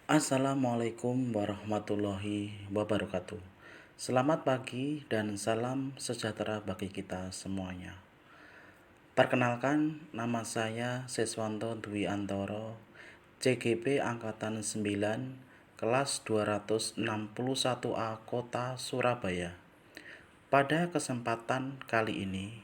Assalamualaikum warahmatullahi wabarakatuh. Selamat pagi dan salam sejahtera bagi kita semuanya. Perkenalkan, nama saya Siswanto Dwi Antoro, CGP Angkatan 9, kelas 261A Kota Surabaya. Pada kesempatan kali ini,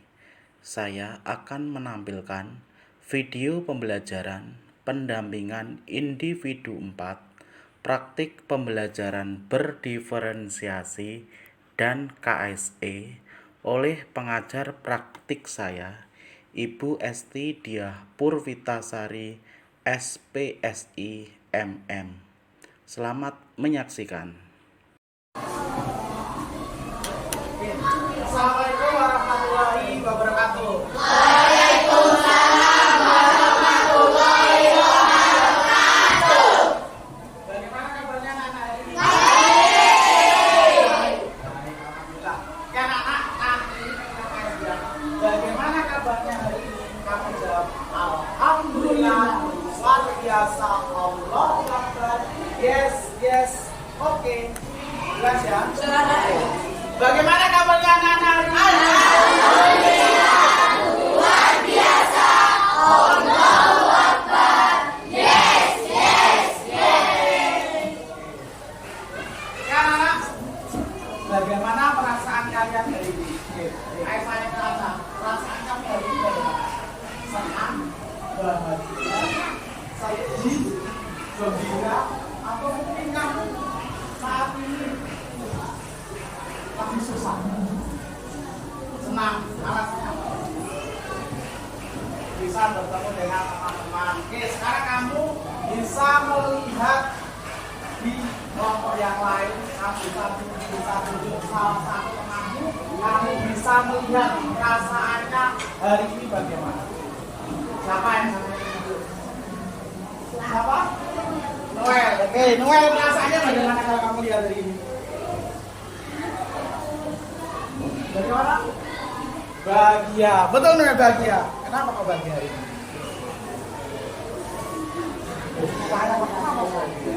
saya akan menampilkan video pembelajaran pendampingan individu 4, praktik pembelajaran berdiferensiasi dan KSE oleh pengajar praktik saya, Ibu Esti Diah Purvitasari, SPSI MM. Selamat menyaksikan. Assalamualaikum warahmatullahi wabarakatuh. Waalaikumsalam warahmatullahi wabarakatuh. Bagaimana kabarnya anak-anak hari ini? Baik. Alhamdulillah. Kan anak-anak ini kajian. Bagaimana kabarnya hari ini? Kamu jawab alhamdulillah. Luar biasa. Allahu Akbar. Yes. Oke. Jelas ya? Bagaimana kabarnya anak-anak hari ini? Alhamdulillah. Luar biasa. Allahu Akbar. Yes. Kan anak? Bagaimana perasaan kalian hari ini? Ayo saya tanya, perasaan kamu hari ini bagaimana? Senang, bahagia, sedih, gembira, atau mungkin kamu saat ini lagi susah? Senang, alasannya apa? Bisa bertemu dengan teman-teman. Oke, sekarang kamu bisa melihat di kelompok yang lain, kamu bisa tunjuk salah satu temanmu, kamu bisa melihat perasaannya hari ini bagaimana. Siapa yang sampai tunjuk? Siapa? Noel. Oke, Noel, perasaannya bagaimana kalau kamu lihat hari ini? Bagaimana? Bahagia. Betul Noel, bahagia. Kenapa kau bahagia hari ini? Kenapa kau bahagia?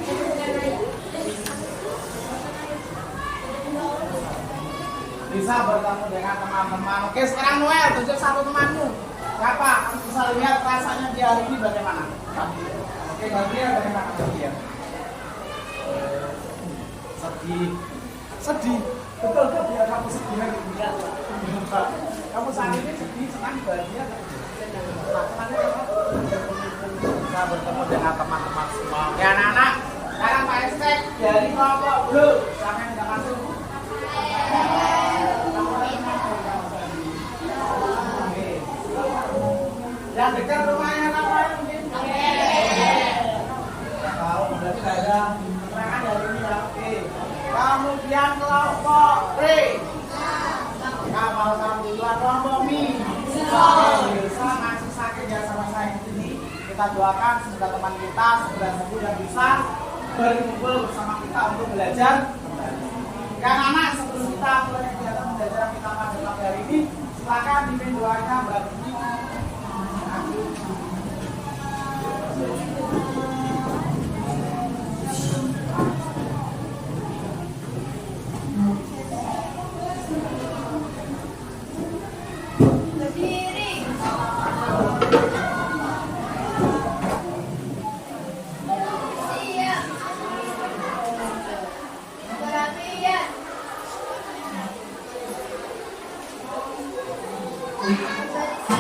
Bisa bertemu dengan teman-teman. Oke, sekarang Noel, tunjuk satu temanmu. Siapa? Kamu bisa lihat rasanya dia hari ini bagaimana? Oke, bahagia bagaimana bahagia? Sedih. Betul kan biar kamu sedih lagi. Kamu saat ini sedih, senang, bahagia. Bisa bertemu dengan teman-teman semua. Ya anak-anak, sekarang Pak Estek dari kelompok blue. Siapa yang sudah masuk? Yang dekat rumahnya apa mungkin? Tahu, berarti tidak ada keterangan dari ini ya. Oke. Kemudian kelompok B. Kapal alhamdulillah kelompok Mi. Bisa ngasih sakit ya sama saya di sini. Kita doakan semoga teman kita segera sembuh dan bisa berkumpul bersama kita untuk belajar kembali. Kan anak, sebelum kita mulai kegiatan pembelajaran kita pada pagi hari ini, silakan pimpin doanya Mbak Dini. Berdiri. Siap. Perhatian. Barisan.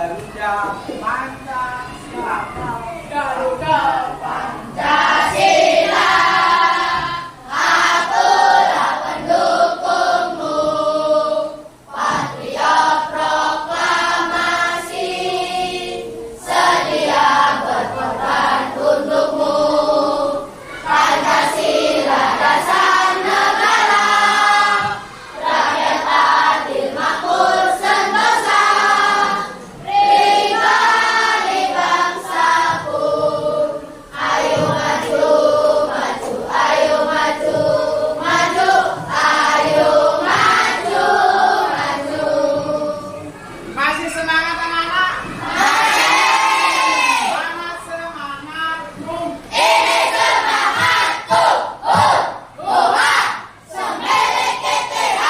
Garuda Pancasila. Garuda Pancasila, akulah pendukungmu, patriot proklamasi, sedia berkorban untukmu. Pancasila dasar negara, rakyat adil makmur sentosa, pribadi bangsaku. Ayo maju, maju, ayo maju, maju, ayo maju, maju. Masih semangat anak-anak? Semangat, semangat, Ini semangatku, buat semilik KTH.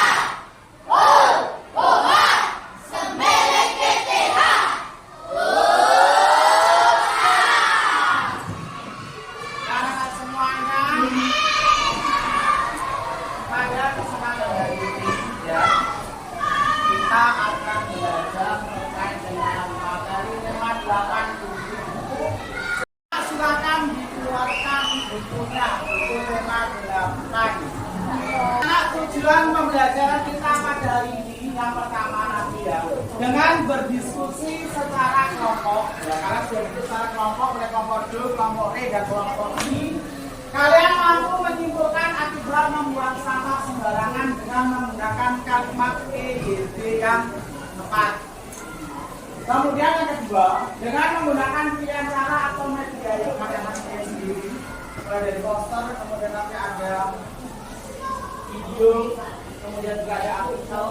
Buat semilik KTH. anak-anak semuanya. Pada kesempatan hari ini ya, kita akan belajar terkait dengan materi tema 87. Silakan dikeluarkan bukunya, buku tema 8. Nah, tujuan pembelajaran kita pada hari ini yang pertama nanti ya, dengan berdiskusi secara kelompok ya, karena sudah itu secara kelompok oleh kelompok D, kelompok E dan kelompok I. Kalian mampu menyimpulkan akibat membuang sampah sembarangan dengan menggunakan kalimat EYD yang tepat. Kemudian yang kedua, dengan menggunakan pilihan cara atau media yang kalian masing sendiri, mulai dari poster, kemudian nanti ada video, kemudian juga ada artikel.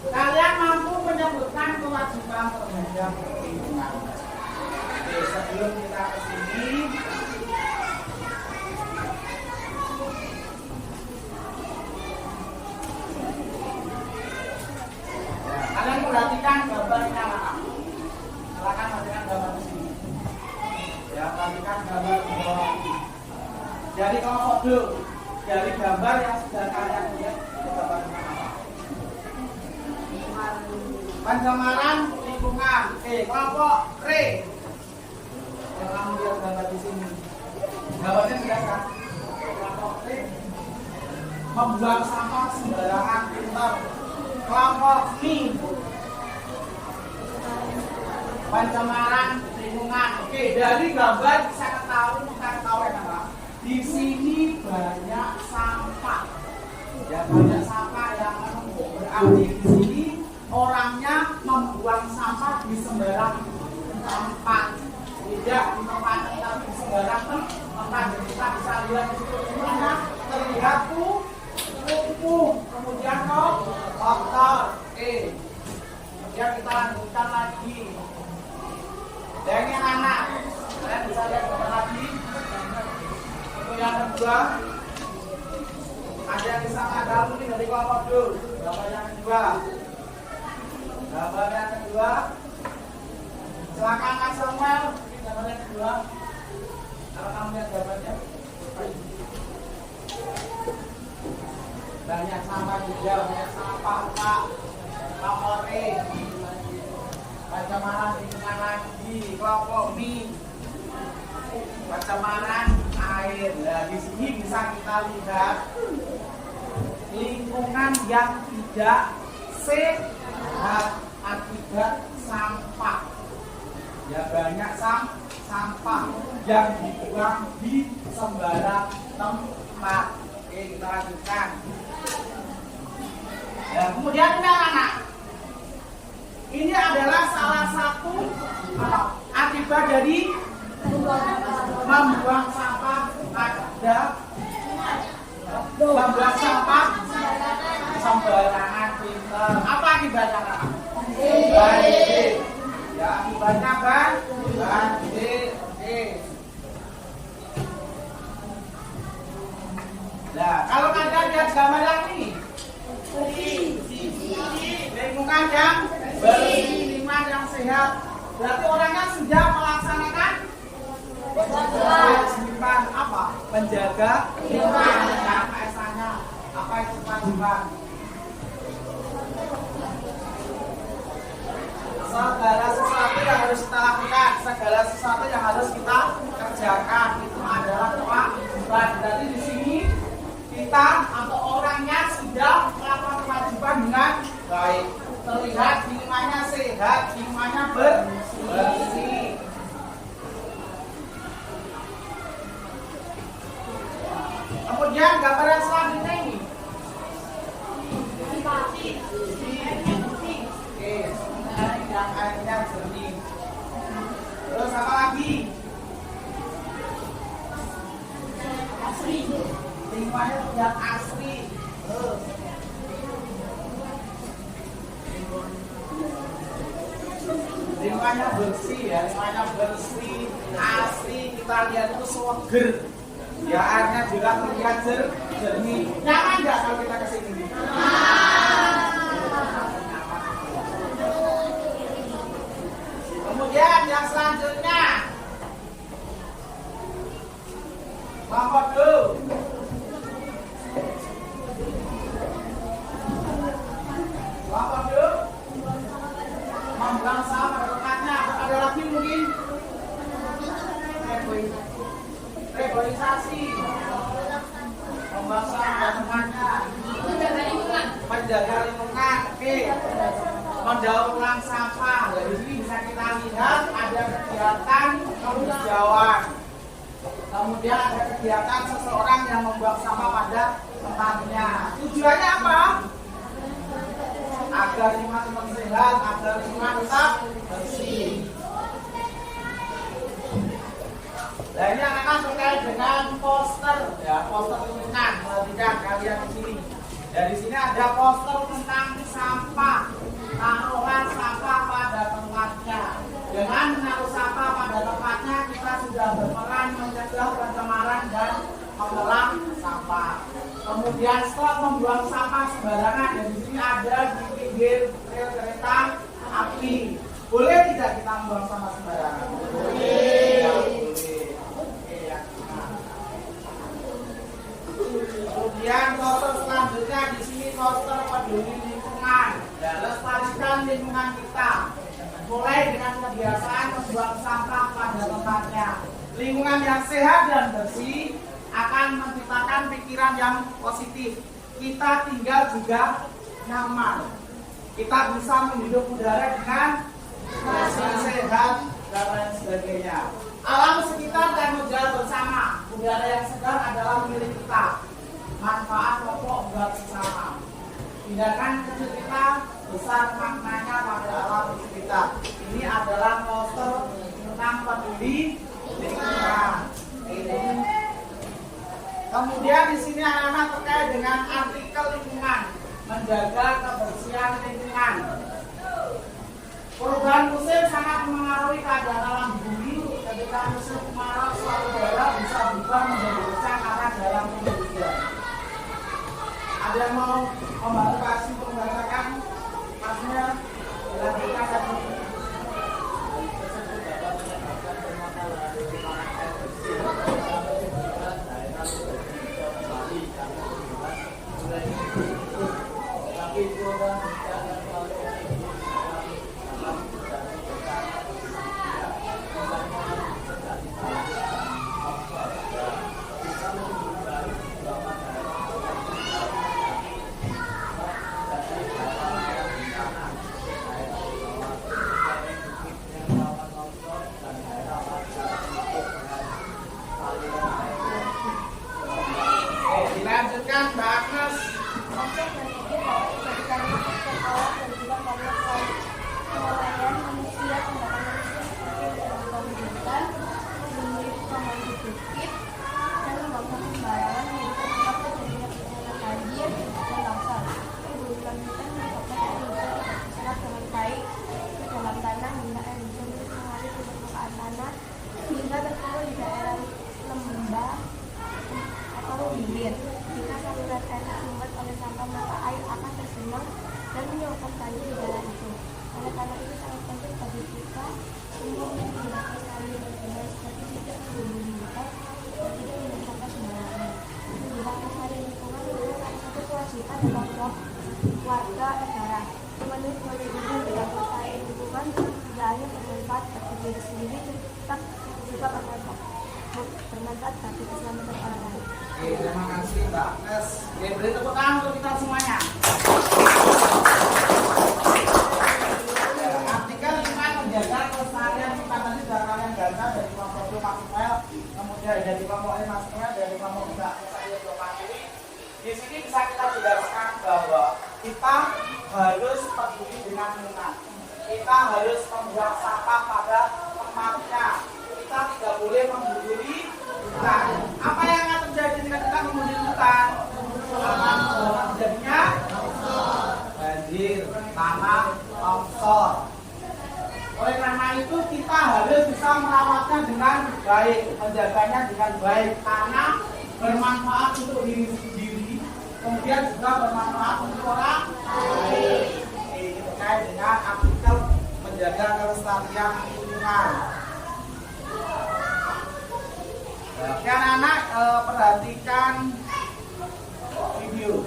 Kalian mampu menyebutkan kewajiban terhadap lingkungan. Oke, sebelum kita ke sini, kalian perhatikan gambarnya anak. Silakan perhatikan gambar di sini. Ya, perhatikan gambar di bawah ini. Jadi kelompok D, dari gambar yang sudah kalian lihat, itu gambarnya apa? Pencemaran lingkungan. Oke, kelompok R. Yang kamu lihat gambar di sini. Gambarnya sudah kan? Kelompok R. Membuang sampah sembarangan pintar. Kelompok I. Pencemaran lingkungan. Oke, dari gambar bisa ketahui apa? Di sini banyak sampah. Ya, banyak sampah yang menumpuk. Berarti di sini orangnya membuang sampah di sembarang tempat. Tidak di tempat tapi di sembarang tempat. Jadi kita bisa lihat di situ semuanya terlihat kumpul. Kemudian kotor. Kemudian kita lanjutkan lagi. Dan yang anak, kalian bisa lihat gambar lagi. Untuk yang kedua, ada yang bisa ada mungkin dari kelompok dulu. Gambar yang kedua. Gambar yang kedua. Silakan Mas Samuel, gambar yang kedua. Kalau kamu lihat gambarnya, banyak sampah juga, banyak sampah Pak. Kelompok E. Pencemaran lingkungan lagi, kelompok B. Pencemaran air. Nah, di sini bisa kita lihat lingkungan yang tidak sehat akibat sampah. Ya, banyak sampah yang dibuang di sembarang tempat. Oke, kita lanjutkan. Ya, kemudian ini anak. Ini adalah salah satu akibat dari membuang sampah membuang sampah sembarangan pintar. Apa akibatnya, Kak? Banjir. Ya, akibatnya banjir. Oke. Nah, kalau kalian lihat gambar yang ini, lingkungan yang bersih, lingkungan yang sehat. Berarti orangnya sudah melaksanakan kewajiban apa? Menjaga lingkungan. Apa esanya? Apa itu kewajiban? segala sesuatu yang harus kita lakukan, segala sesuatu yang harus kita kerjakan itu adalah kewajiban. Berarti di sini kita atau orangnya sudah melakukan kewajiban dengan baik. Terlihat lingkungannya sehat, lingkungannya bersih. Kemudian gambaran selanjutnya ini. Oke, yang airnya jernih. Terus apa lagi? Asri. Lingkungannya yang asri. Lingkungannya bersih ya, lingkungannya bersih, asri. Kita lihat itu seger. Ya airnya juga terlihat jernih. Nyaman nggak kalau kita kesini? Kemudian yang selanjutnya, Bapak dulu. Bapak dulu. Membuang sampah pada tempatnya. Ada lagi mungkin? Reboisasi. Membuang sampah pada tempatnya. Menjaga lingkungan. Oke. Mendaur ulang sampah. Dari sini bisa kita lihat ada kegiatan penghijauan. Kemudian ada kegiatan seseorang yang membuang sampah pada tempatnya. Tujuannya apa? Agar lingkungan tetap sehat, agar lingkungan tetap bersih. Nah ini akan terkait dengan poster, ya poster lingkungan. Perhatikan kalian di sini. Ya di sini ada poster tentang sampah. Taruhan sampah pada tempatnya. Dengan menaruh sampah pada tempatnya, kita sudah berperan mencegah pencemaran dan mengolah sampah. Kemudian setelah membuang sampah sembarangan, dan di sini ada di pinggir rel kereta api. Boleh tidak kita membuang sampah sembarangan? Boleh. Ya, boleh. Oke, ya. Kemudian poster selanjutnya di sini poster peduli lingkungan. Ya, lestarikan lingkungan kita. Mulai dengan kebiasaan membuang sampah pada tempatnya. Lingkungan yang sehat dan bersih akan menciptakan pikiran yang positif. Kita tinggal juga nyaman. Kita bisa menghirup udara dengan sehat dan lain sebagainya. Alam sekitar dan udara bersama. Udara yang segar adalah milik kita. Manfaat pokok buat sesama. Tindakan kecil kita besar maknanya pada alam sekitar. Ini adalah poster tentang peduli lingkungan. Kemudian di sini anak-anak terkait dengan artikel lingkungan, menjaga kebersihan lingkungan. Perubahan musim sangat mempengaruhi keadaan alam bumi. Ketika musim kemarau suatu daerah bisa berubah menjadi hujan karena jarang hujan. Ada yang mau membantu kasih membacakan pasnya dilanjutkan satu. Dilanjutkan Mbak Agnes. Penilaian manusia, tindakan manusia seperti pendidikan, memiliki bukit, dan membangun sembarangan menjadi tempat terjadinya bencana banjir dan longsor. Kebutuhan hutan menyebabkan air hujan tidak terserap dengan baik ke dalam tanah hingga air hujan mengalir ke permukaan tanah hingga terkumpul di daerah lembah atau hilir. Jika saluran air tersumbat oleh sampah, maka air akan tersenang dan menyebabkan banjir di daerah itu. Oleh karena itu sangat penting bagi kita untuk menggunakan kali berguna seperti tidak membunuh hutan dan tidak membuang sampah sembarangan. Menjaga kelestarian lingkungan adalah salah satu kewajiban dan tanggung jawab warga negara. Menurut 2000 dalam kelestarian lingkungan kenyataannya bermanfaat bagi diri sendiri tetap juga bermanfaat bagi keselamatan orang lain. Oke, terima kasih Mbak Agnes. Oke, beri tepuk tangan untuk kita semuanya. Artikel 5 menjaga kelestarian kita tadi sudah kalian baca dari kelompok Maxwell, kemudian dari kelompok Maxwell, dari kelompok saya Jopati. Di sini bisa kita jelaskan bahwa kita harus peduli dengan lingkungan. Kita harus membuang sampah pada tempatnya. Kita tidak boleh menggunduli hutan. Apa yang akan terjadi jika kita menggunduli hutan? Akan terjadinya banjir, tanah longsor. Oleh karena itu kita harus bisa merawatnya dengan baik, menjaganya dengan baik karena bermanfaat untuk diri sendiri, kemudian juga bermanfaat untuk orang lain. Ini terkait dengan artikel menjaga kelestarian lingkungan. Oke anak-anak, perhatikan video.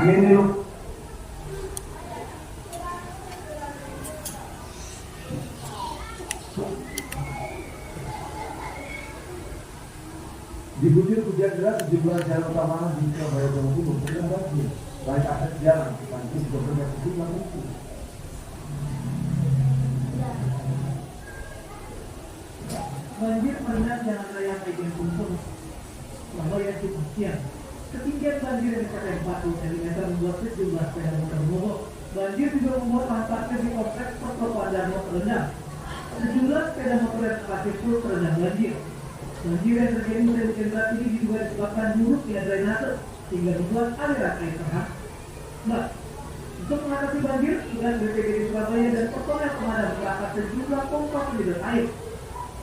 Ini lu. Diguyur hujan deras sejumlah jalan utama di Surabaya Jawa Timur terendam banjir, baik akses jalan, banjir juga banyak sejumlah titik. Banjir merendam jalan raya Pegen Kumpul, Surabaya Jumat siang. Ketinggian banjir yang mencapai 40 cm membuat sejumlah sepeda motor mogok. Banjir juga membuat lahan parkir di kompleks pertokoan Darmo terendam. Sejumlah sepeda motor yang parkir pun terendam banjir. Banjir yang terjadi pada hujan deras ini diduga disebabkan buruknya drainase sehingga membuat aliran air terhambat. Untuk mengatasi banjir, tugas BPBD Surabaya dan personel pemadam kebakaran sejumlah pompa penyedot air.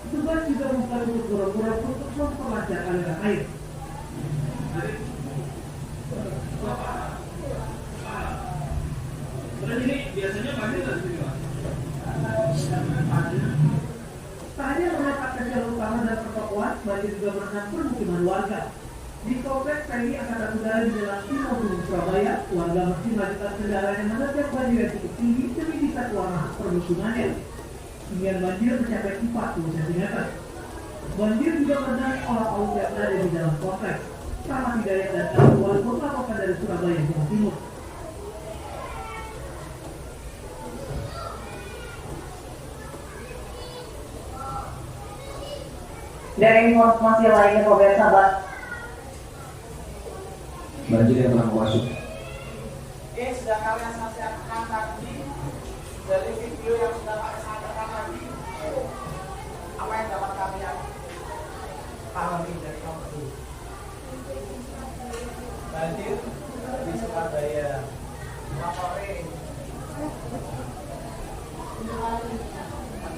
Tugas juga membuka tutup gorong-gorong untuk memperlancar aliran air. Ini biasanya banjir dari sini, Pak. Tak hanya merendam jalur utama dan pertokoan, banjir juga merendam permukiman warga. Di kompleks TNI Angkatan Udara di Jalan Timur Surabaya, warga masih melakukan kendaraan yang menerjang banjir yang cukup tinggi demi bisa keluar masuk permukimannya. Ketinggian banjir mencapai 40 cm. Banjir juga merendam orang-orang yang berada di dalam kompleks. Sama Hidayat dan Al-Luar melaporkan dari Surabaya, Jawa Timur. Dari informasi lainnya, pemirsa, Banjir yang telah masuk. Oke, sudah kalian saksikan tadi dari video yang sudah kalian saksikan tadi, apa yang dapat kalian pahami dari kelompok ini? Banjir di Surabaya, Kapolri,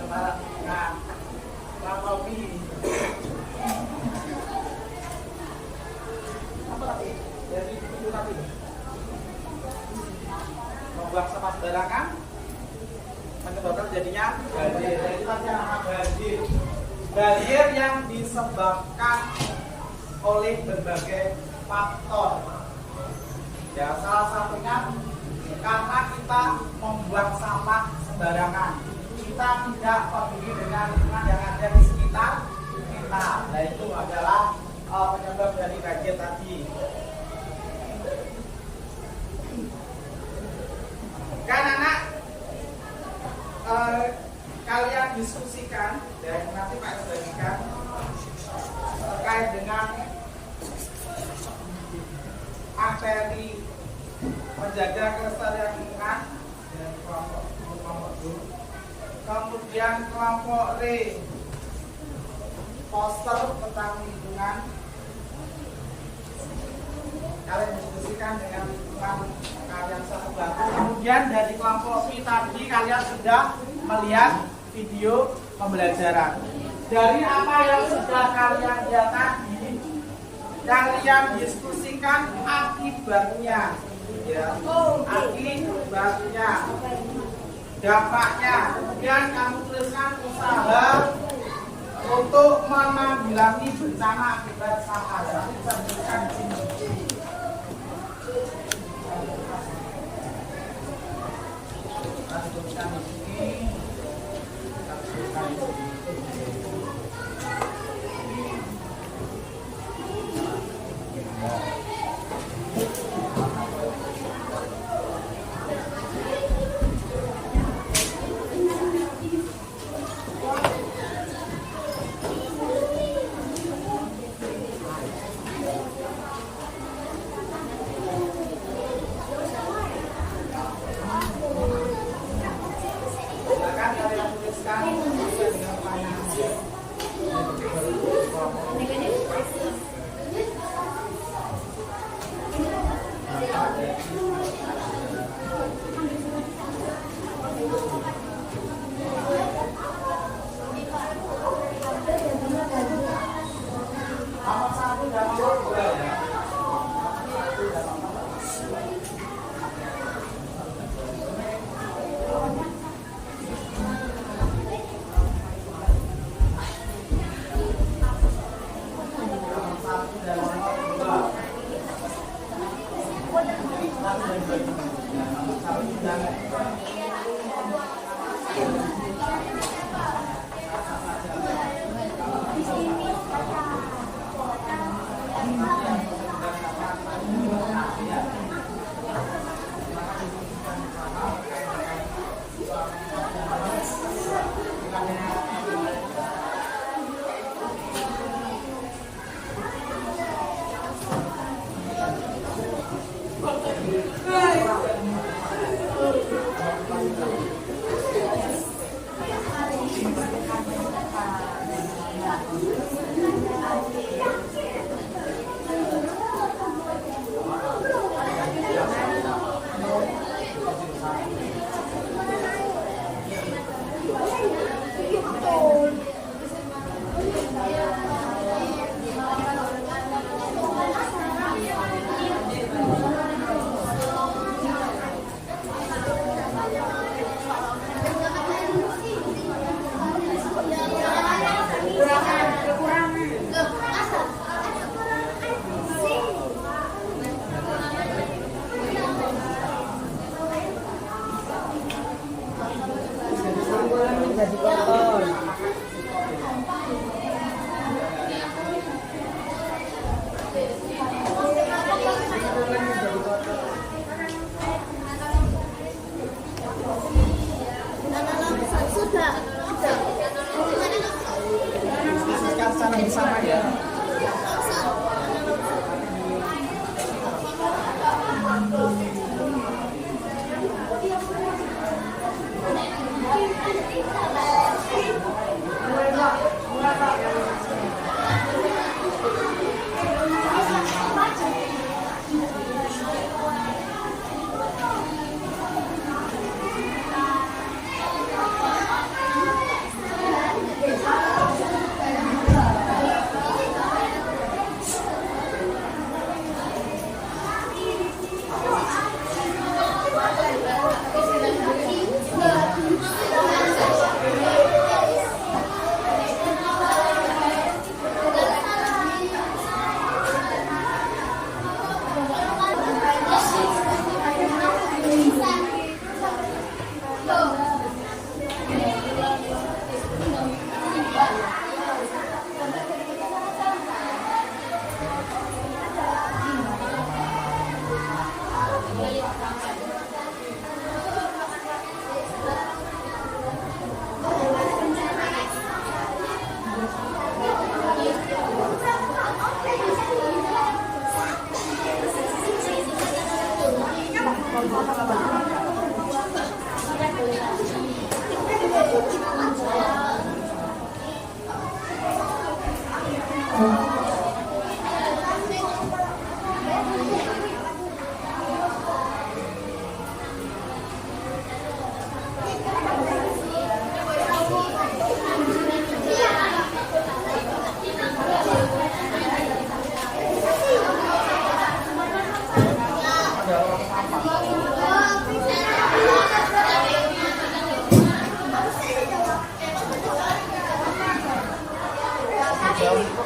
Barat, nah, Kapolri, apa lagi? Dari video tadi, membuang sampah sembarangan menyebabkan terjadinya banjir. Jadi tadi nama banjir, banjir yang disebabkan oleh berbagai faktor. Ya, salah satunya karena kita membuang sampah sembarangan. Kita tidak peduli dengan lingkungan yang ada di sekitar kita. Nah, itu adalah penyebab dari banjir tadi. Kan anak kalian diskusikan dan nanti Pak bagikan terkait dengan materi menjaga kelestarian lingkungan dan kelompok D, kemudian kelompok R poster tentang lingkungan. Kalian diskusikan dengan lingkungan kalian satu batu. Kemudian dari kelompok P tadi kalian sudah melihat video pembelajaran. Dari apa yang sudah kalian lihat tadi, kalian diskusikan akibatnya, ya, akibatnya, dampaknya. Kemudian kamu tuliskan usaha untuk menanggulangi bencana akibat sampah. Jadi bisa dituliskan di sini. Kita tuliskan di sini. Kita tuliskan di sini. Silakan kalian tuliskan sesuai dengan pertanyaan. Nomor 1 dan nomor 2 ya. Diskusikan secara bersama ya.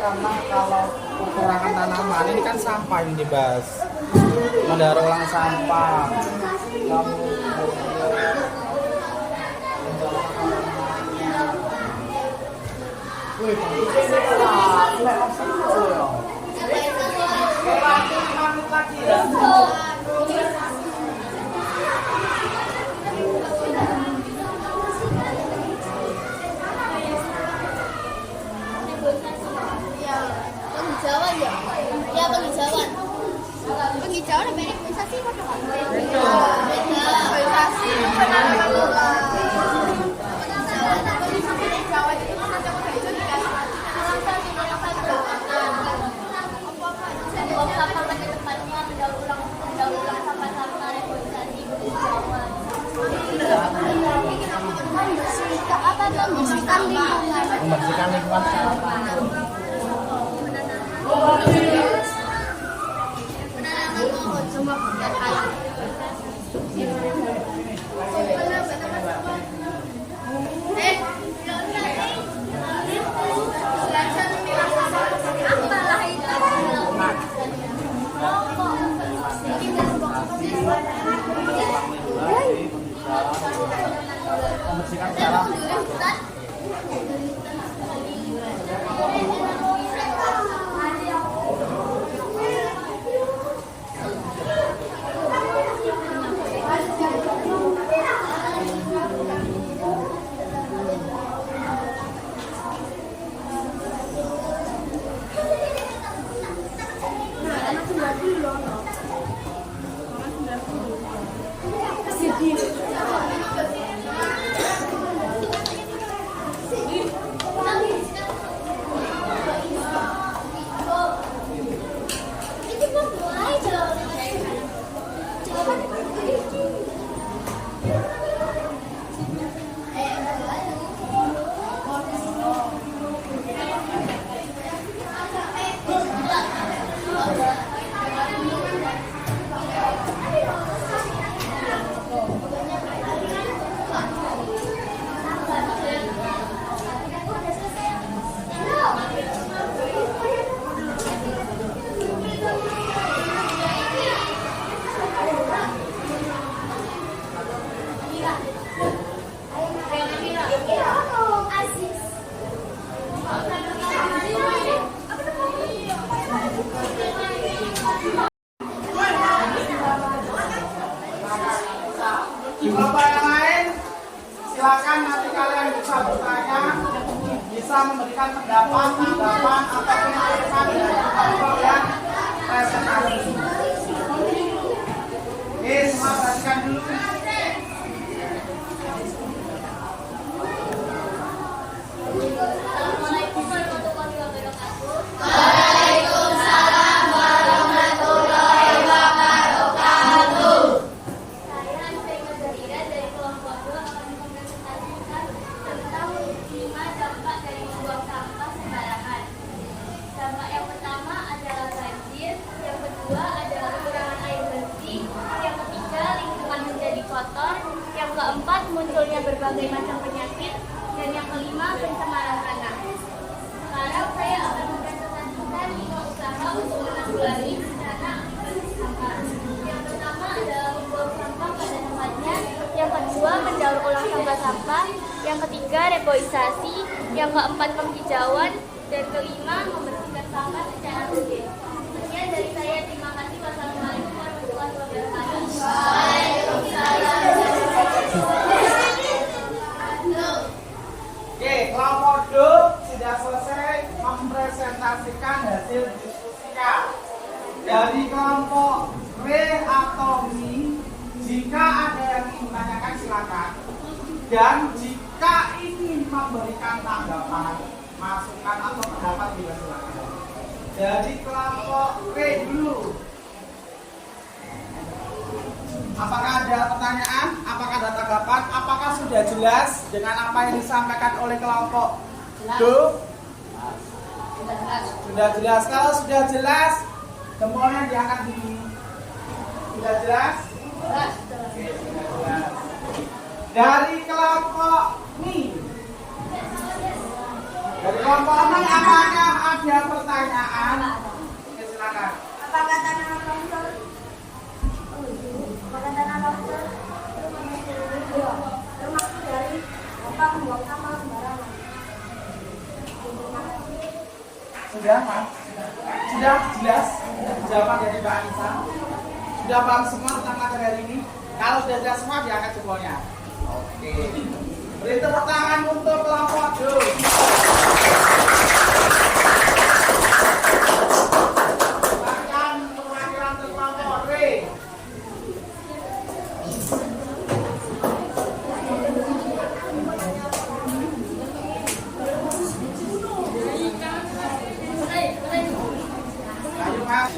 karena kalau kekurangan tanaman ini kan sampah yang dibahas. Mendaur ulang sampah. Kamu wih, lagi ya. Penghijauan ya? Ya penghijauan. Penghijauan apa ini? Investasi apa? Beda. Investasi. Penanaman ulang. Penghijauan itu kan ada hijau dikasih sampah pada tempatnya, mendaur ulang sampah-sampah, reboisasi, penghijauan. Membersihkan lingkungan. Membersihkan lingkungan sampah. Penanaman pohon semua dan air. Membersihkan secara di bapak yang lain, silakan nanti kalian bisa bertanya, bisa memberikan pendapat, tanggapan, ataupun masukan dari kelompok yang presentasi. Oke, semua perhatikan dulu. Assalamualaikum warahmatullahi wabarakatuh. Waalaikumsalam warahmatullahi wabarakatuh. Saya Syaifah Zahira dari kelompok 2 akan mempresentasikan tentang 5 dampak dari membuang sampah sembarangan. Dampak yang pertama adalah banjir, yang kedua adalah kekurangan air bersih, yang ketiga lingkungan menjadi kotor, yang keempat munculnya berbagai macam penyakit, dan yang kelima pencemaran tanah. Sekarang saya akan mempresentasikan 5 usaha untuk menanggulangi bencana akibat sampah. Yang pertama adalah membuang sampah pada tempatnya, yang kedua mendaur ulang sampah-sampah, yang ketiga reboisasi, yang keempat penghijauan, dan kelima membersihkan sampah secara rutin. Sekian dari saya, terima kasih. Wassalamualaikum warahmatullahi wabarakatuh. Oke, kelompok D sudah selesai mempresentasikan hasil diskusinya. Dari kelompok R atau Mi, jika ada yang ingin menanyakan silakan. Dan jika ingin memberikan tanggapan, masukan atau pendapat juga silakan. Dari kelompok R dulu. Apakah ada pertanyaan? Apakah ada tanggapan? Apakah sudah jelas dengan apa yang disampaikan oleh kelompok D? Sudah jelas. Kalau sudah jelas, jempolnya diangkat dulu. Sudah jelas? Oke, sudah jelas. Dari kelompok Mi. Dari kelompok Mi, apakah ada pertanyaan? Oke, silakan. Apakah tanah longsor? Apakah tanah longsor termasuk dari dampak membuang sampah sembarangan? Sudah, Mas? Sudah jelas jawaban dari Mbak Anissa? Sudah paham semua tentang materi hari ini? Kalau sudah jelas semua, diangkat jempolnya. Oke. Beri tepuk tangan untuk kelompok D. Silakan perwakilan untuk kelompok D. Ayo, Mas.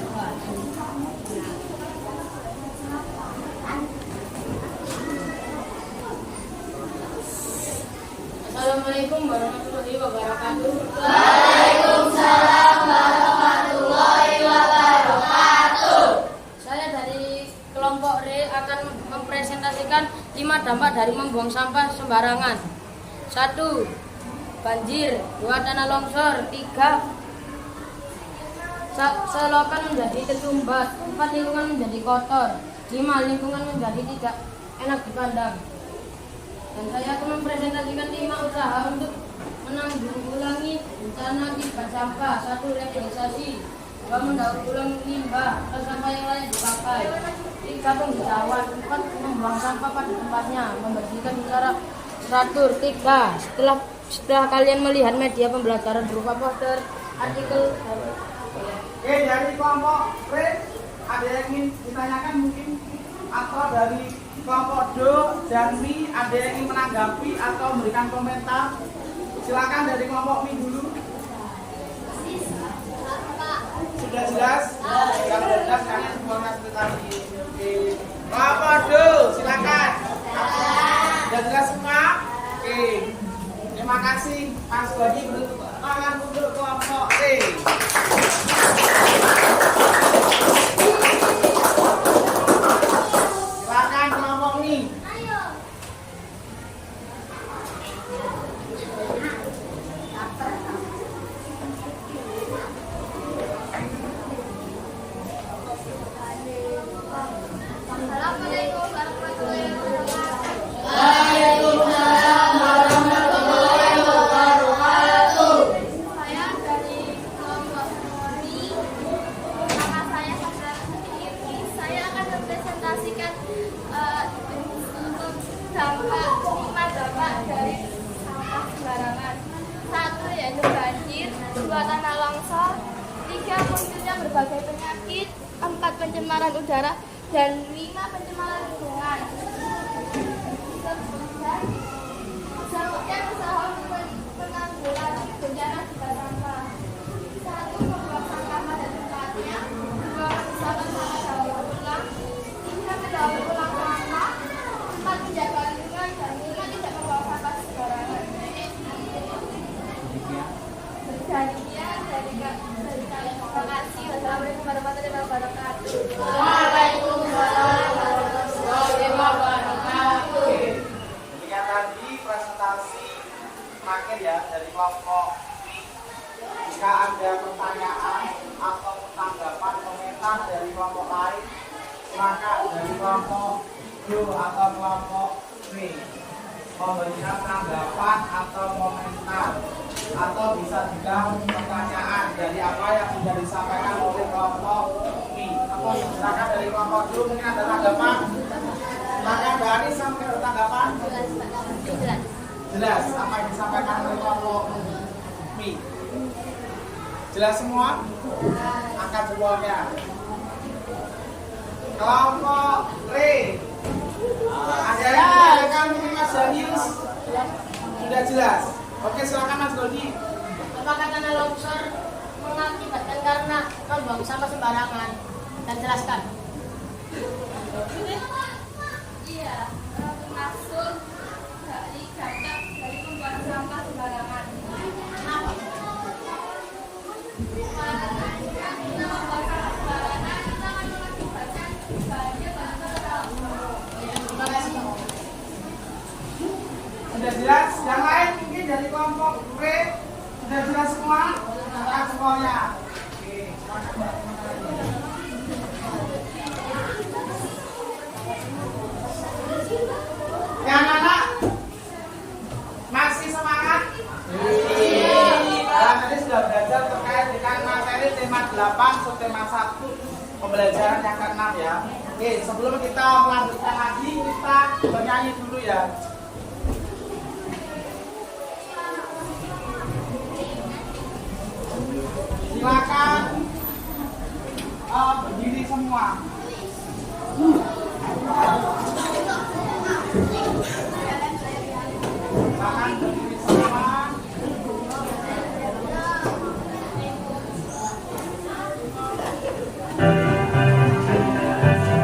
Assalamualaikum warahmatullahi wabarakatuh. Waalaikumsalam warahmatullahi wabarakatuh. Saya dari kelompok R akan mempresentasikan 5 dampak dari membuang sampah sembarangan. 1. Banjir. 2. Tanah longsor. 3. Selokan menjadi tersumbat. 4. Lingkungan menjadi kotor. 5. Lingkungan menjadi tidak enak dipandang. Dan saya akan mempresentasikan 5 usaha untuk menanggulangi bencana akibat sampah. 1. Rehabilitasi. 2. Mendaur ulang limbah atau sampah yang layak dipakai. 3. Penghijauan. 4. Membuang sampah pada tempatnya, membersihkan secara teratur. 3. Setelah kalian melihat media pembelajaran berupa poster, artikel, Oke, dari kelompok R ada yang ingin ditanyakan mungkin, atau dari kelompok D dan Mi ada yang ingin menanggapi atau memberikan komentar? Silakan dari kelompok Mi dulu. Sudah jelas? Sudah jelas kalian semuanya seperti tadi. Oke. Kelompok D, silakan. Sudah jelas semua? Oke. Terima kasih Mas Bagi, bentuk tangan untuk kelompok D. Silakan kelompok Mi. Assalamualaikum warahmatullahi wabarakatuh. Waalaikumsalam warahmatullahi wabarakatuh. Saya dari kelompok Mori. Nama saya Sandra Siti. Saya akan mempresentasikan untuk dampak 5 dampak dari sampah sembarangan. 1 yaitu banjir, 2 tanah longsor, 3 munculnya berbagai penyakit, 4 pencemaran udara, dan 5 pencemaran lingkungan. Selanjutnya usaha menanggulangi bencana akibat sampah. 1. Membuang sampah pada tempatnya. 2. Memisahkan sampah daur ulang. 3. Mendaur ulang sampah. 4. Menjaga lingkungan, dan 5. Tidak membuang sampah sembarangan. Demikian dari kalian. Terima kasih. Wassalamualaikum warahmatullahi wabarakatuh. Waalaikumsalam warahmatullahi wabarakatuh. Demikian tadi presentasi terakhir ya dari kelompok Mi. Jika ada pertanyaan atau tanggapan komentar dari kelompok lain, silakan dari kelompok D atau kelompok B memberikan tanggapan atau komentar, atau bisa juga pertanyaan dari apa yang sudah disampaikan oleh kelompok Mi. Atau silakan dari kelompok D mungkin ada tanggapan. Silakan Mbak Anissa mungkin ada tanggapan. Jelas apa yang disampaikan oleh kelompok Mi. Jelas semua? Angkat jempolnya. Kelompok R. Ada yang menanyakan mungkin Mas Danius? Sudah jelas. Oke, silakan Mas Dodi. apakah tanah longsor mengakibatkan karena membuang sampah sembarangan? Dan jelaskan. Iya, termasuk dari dampak dari membuang sampah sembarangan. Kenapa? Karena kita membuang sampah sembarangan, kita akan mengakibatkan banjir dan Terima kasih. Sudah jelas? Yang lain mungkin dari kelompok R sudah jelas semua? Angkat jempol. semuanya. Oke, semangat Mbak. Ya anak-anak, masih semangat? Nah, tadi sudah belajar terkait dengan materi tema 8 subtema 1 pembelajaran yang ke-6 ya. Oke, sebelum kita melanjutkan lagi, kita bernyanyi dulu ya. Silakan berdiri semua. Silakan berdiri semua.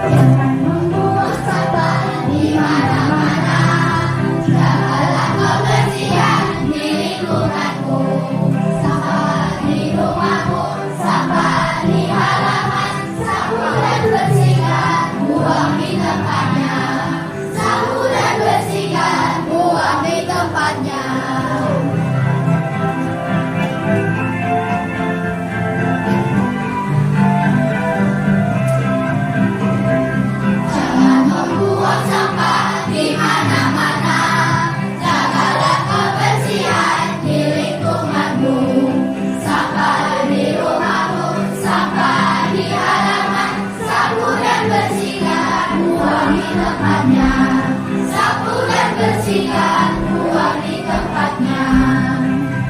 Jangan membuang sampah di mana-mana. Jagalah kebersihan di lingkunganmu. Sampah di rumahmu, sampah di halaman. Sapu dan bersihkan, buang di tempatnya. Sapu dan bersihkan, buang di tempatnya. Jangan membuang sampah di mana-mana. Jagalah kebersihan di lingkunganmu. Sampah di rumahmu, sampah di halaman. Sapu dan bersihkan, buang di tempatnya. Sapu dan bersihkan, buang di tempatnya. Jangan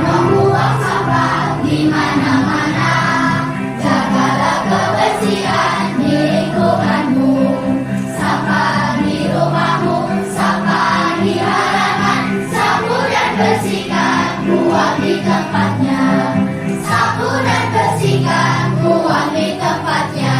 membuang sampah di mana-mana. Jagalah kebersihan di lingkunganmu. Sampah di rumahmu, sampah di halaman. Sapu dan bersihkan, buang di tempatnya. Sapu dan bersihkan, buang di tempatnya.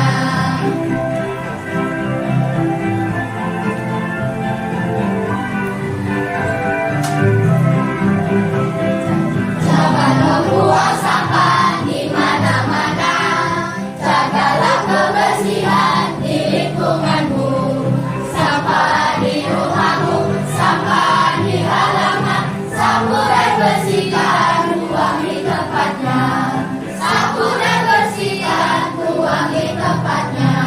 Jangan membuang sampah di mana-mana. Jagalah kebersihan di lingkunganmu. Sampah di rumahmu, sampah di halaman. Sapu dan bersihkan, buang di tempatnya. Sapu dan bersihkan, buang di tempatnya.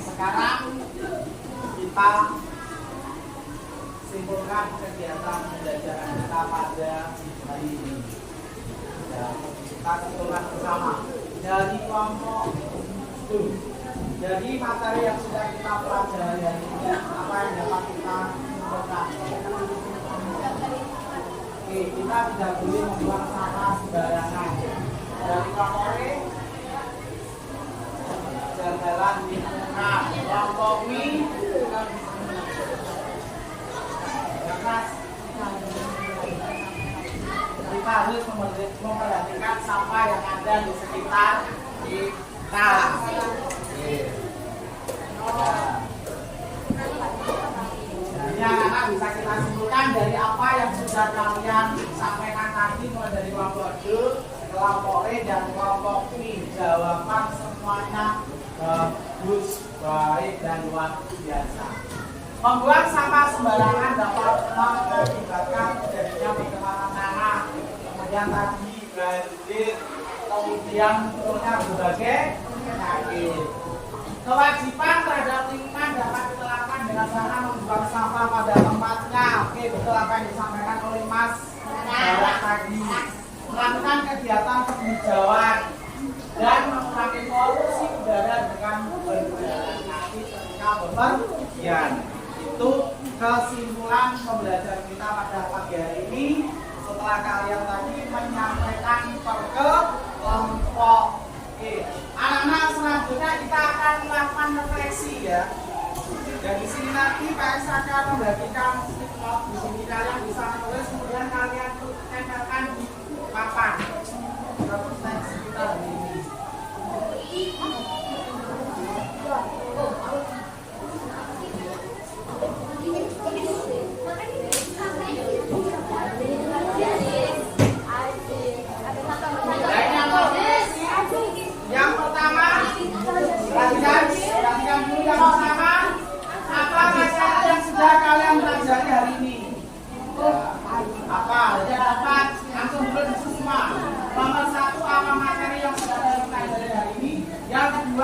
Sekarang kita simpulkan kegiatan pembelajaran kita pada hari ini. Ya, kita simpulkan bersama dari kelompok itu. Jadi materi yang sudah kita pelajari hari ini, apa yang dapat kita simpulkan? Oke, kita tidak boleh membuang sampah sembarangan. Dari kelompok E, jagalah lingkungan. Kelompok Mi, kita harus memperhatikan sampah yang ada di sekitar kita. Jadi anak-anak bisa kita simpulkan dari apa yang sudah kalian sampaikan tadi, mulai dari kelompok D, kelompok E, dan kelompok Mi. Jawaban semuanya bagus, baik, dan luar biasa. Membuang sampah sembarangan dapat mengakibatkan terjadinya pencemaran tanah, kemudian tadi banjir, kemudian turunnya berbagai penyakit. Kewajiban terhadap lingkungan dapat diterapkan dengan cara membuang sampah pada tempatnya. Oke, betul apa yang disampaikan oleh Mas Barat tadi. Melakukan kegiatan penghijauan dan mengurangi polusi udara dengan berbagai penyakit ketika bepergian. Itu kesimpulan pembelajaran kita pada pagi hari ini. Setelah kalian tadi menyampaikan per kelompok. Oke, anak-anak selanjutnya kita akan melakukan refleksi ya. Dan di sini nanti PS akan membagikan slide di sini kalian bisa menulis, kemudian kalian tempelkan di papan. Refleksi kita hari ini.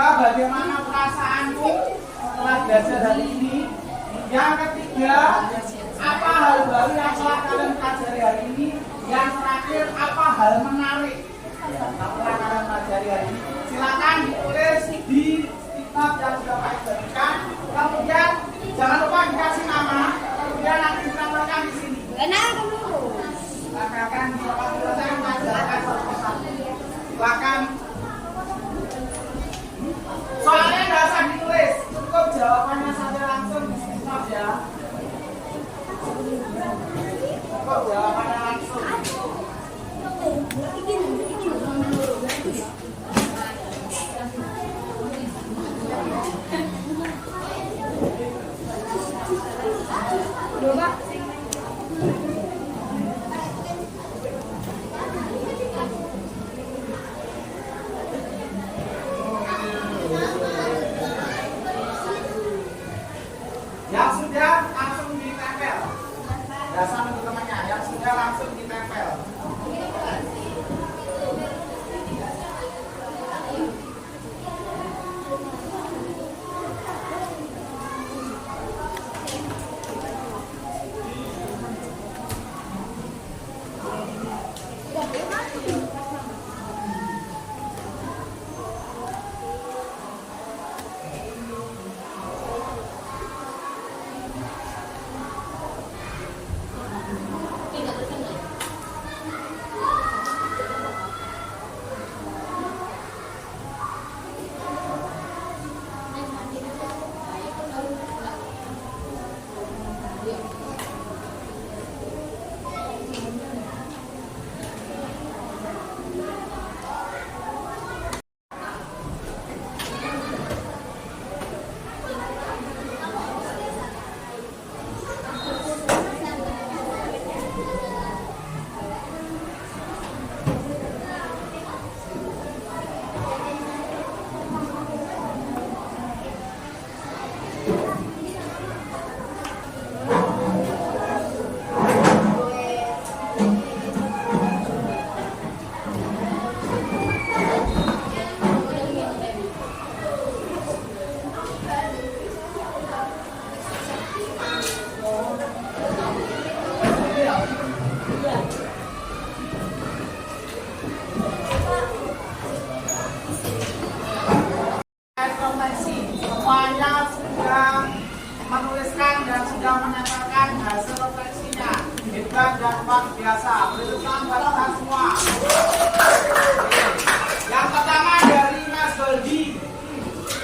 kedua, bagaimana perasaanmu setelah belajar hari ini? Yang ketiga, apa hal baru yang telah kalian pelajari hari ini? Yang terakhir, apa hal menarik yang telah kalian pelajari hari ini? Silakan ditulis di note yang sudah Pak bagikan. Kemudian jangan lupa dikasih nama. Kemudian nanti ditampilkan di sini. Silakan di tempat tulisan mengajarkan satu persatu. Silakan. Soalnya nggak usah ditulis, cukup jawabannya saja langsung di sini ya. Cukup jawabannya langsung. Yang sudah langsung ditempel. Ya sama temannya, yang sudah langsung ditempel. Semuanya sudah menuliskan dan sudah menyatakan hasil refleksinya. Hebat dan luar biasa. Beri tangan buat kita semua. Yang pertama dari Mas Goldi.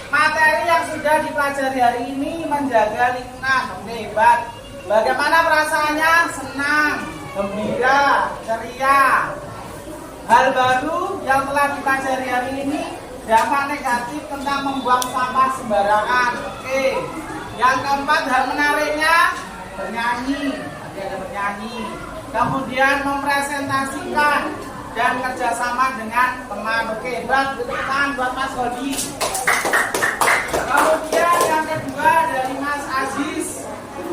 Materi yang sudah dipelajari hari ini menjaga lingkungan. Hebat. Bagaimana perasaannya? Senang, gembira, ceria. Hal baru yang telah dipelajari hari ini, dampak negatif tentang membuang sampah sembarangan. Oke. Yang keempat, hal menariknya bernyanyi. Ada bernyanyi. Kemudian mempresentasikan dan kerjasama dengan teman. Oke, buat tangan buat Mas Hodi. Kemudian yang kedua dari Mas Aziz,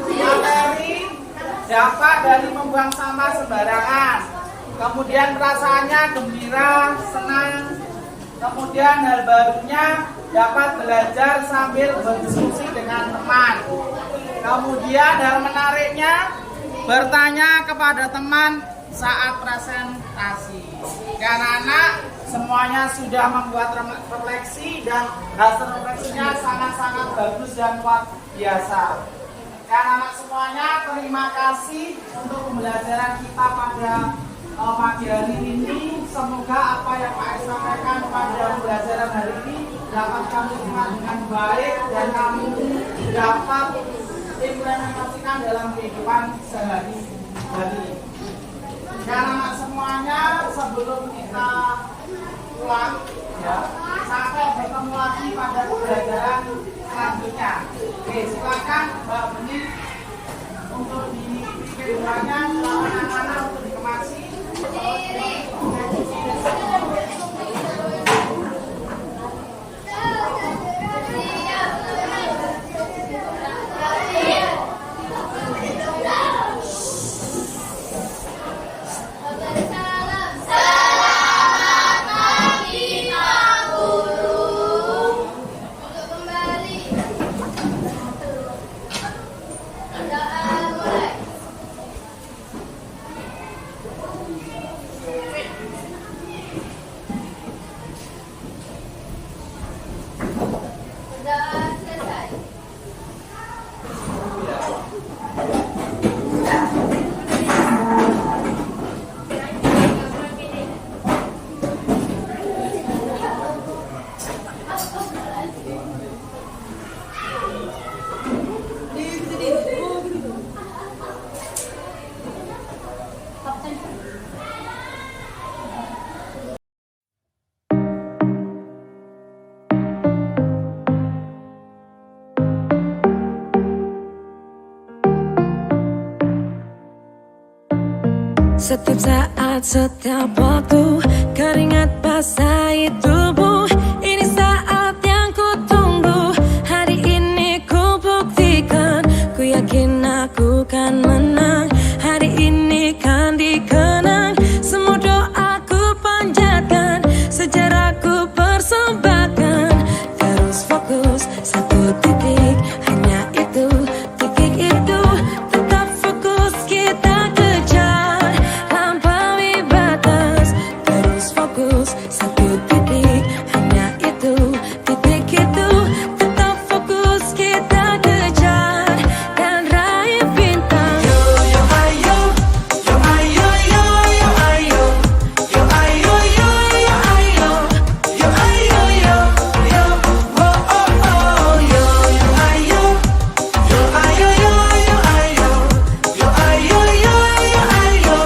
materi dampak dari membuang sampah sembarangan. Kemudian perasaannya gembira, senang. Kemudian hal barunya dapat belajar sambil berdiskusi dengan teman. Kemudian hal menariknya bertanya kepada teman saat presentasi. Anak-anak semuanya sudah membuat refleksi dan hasil refleksinya sangat-sangat bagus dan luar biasa. Anak-anak semuanya terima kasih untuk pembelajaran kita pada pagi hari ini. Semoga apa yang Pak sampaikan pada pembelajaran hari ini dapat kami terima dengan baik dan kami dapat implementasikan dalam kehidupan sehari-hari. Dan anak semuanya sebelum kita pulang ya, sampai bertemu lagi pada pembelajaran selanjutnya. Oke, silakan Mbak Beni untuk dibikin doanya, silakan anak-anak untuk dikemasi. Sudah selesai. Setiap saat, setiap waktu, keringat basahi tubuh. Ini saat yang ku tunggu. Hari ini ku buktikan, ku yakin aku kan menang. Hari ini kan dikenang, semua doaku panjatkan, sejarahku persembahkan. Terus fokus, satu titik, hanya itu, titik itu. Tetap fokus, kita kejar, lampaui batas. Terus fokus, satu titik, hanya itu, titik itu. Tetap fokus, kita kejar, dan raih bintang. Yo yo ayo, yo ayo yo yo ayo, yo ayo yo yo ayo, yo ayo yo yo, oh oh oh, yo yo ayo, yo ayo yo yo ayo, yo ayo yo yo ayo.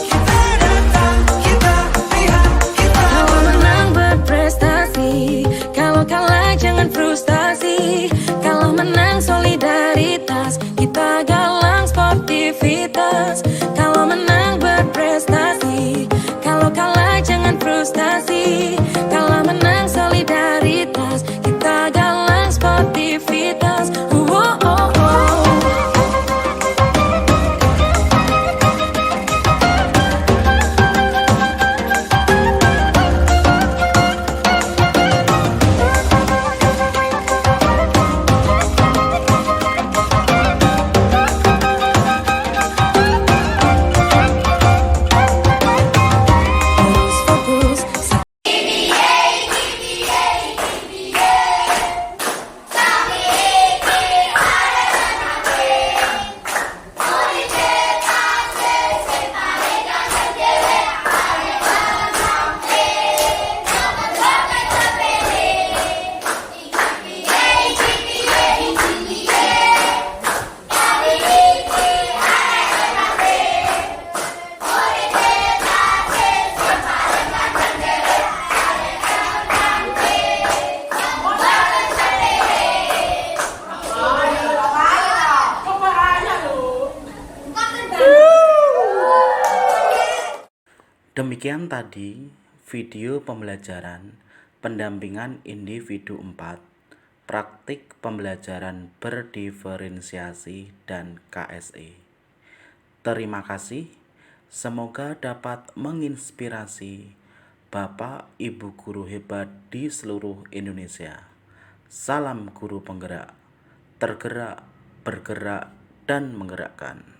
Kita datang, kita lihat, kita kalau menang berprestasi, kalau kalah jangan frustasi. Kalau menang solidaritas, kita galang sportivitas. Kalau menang berprestasi, kalau kalah jangan frustasi. Kalau menang solidaritas, kita galang sportivitas. Oh, oh, oh. Terus fokus, Demikian tadi video pembelajaran pendampingan individu 4, praktik pembelajaran berdiferensiasi dan KSE. Terima kasih, semoga dapat menginspirasi Bapak Ibu guru hebat di seluruh Indonesia. Salam guru penggerak, tergerak, bergerak, dan menggerakkan.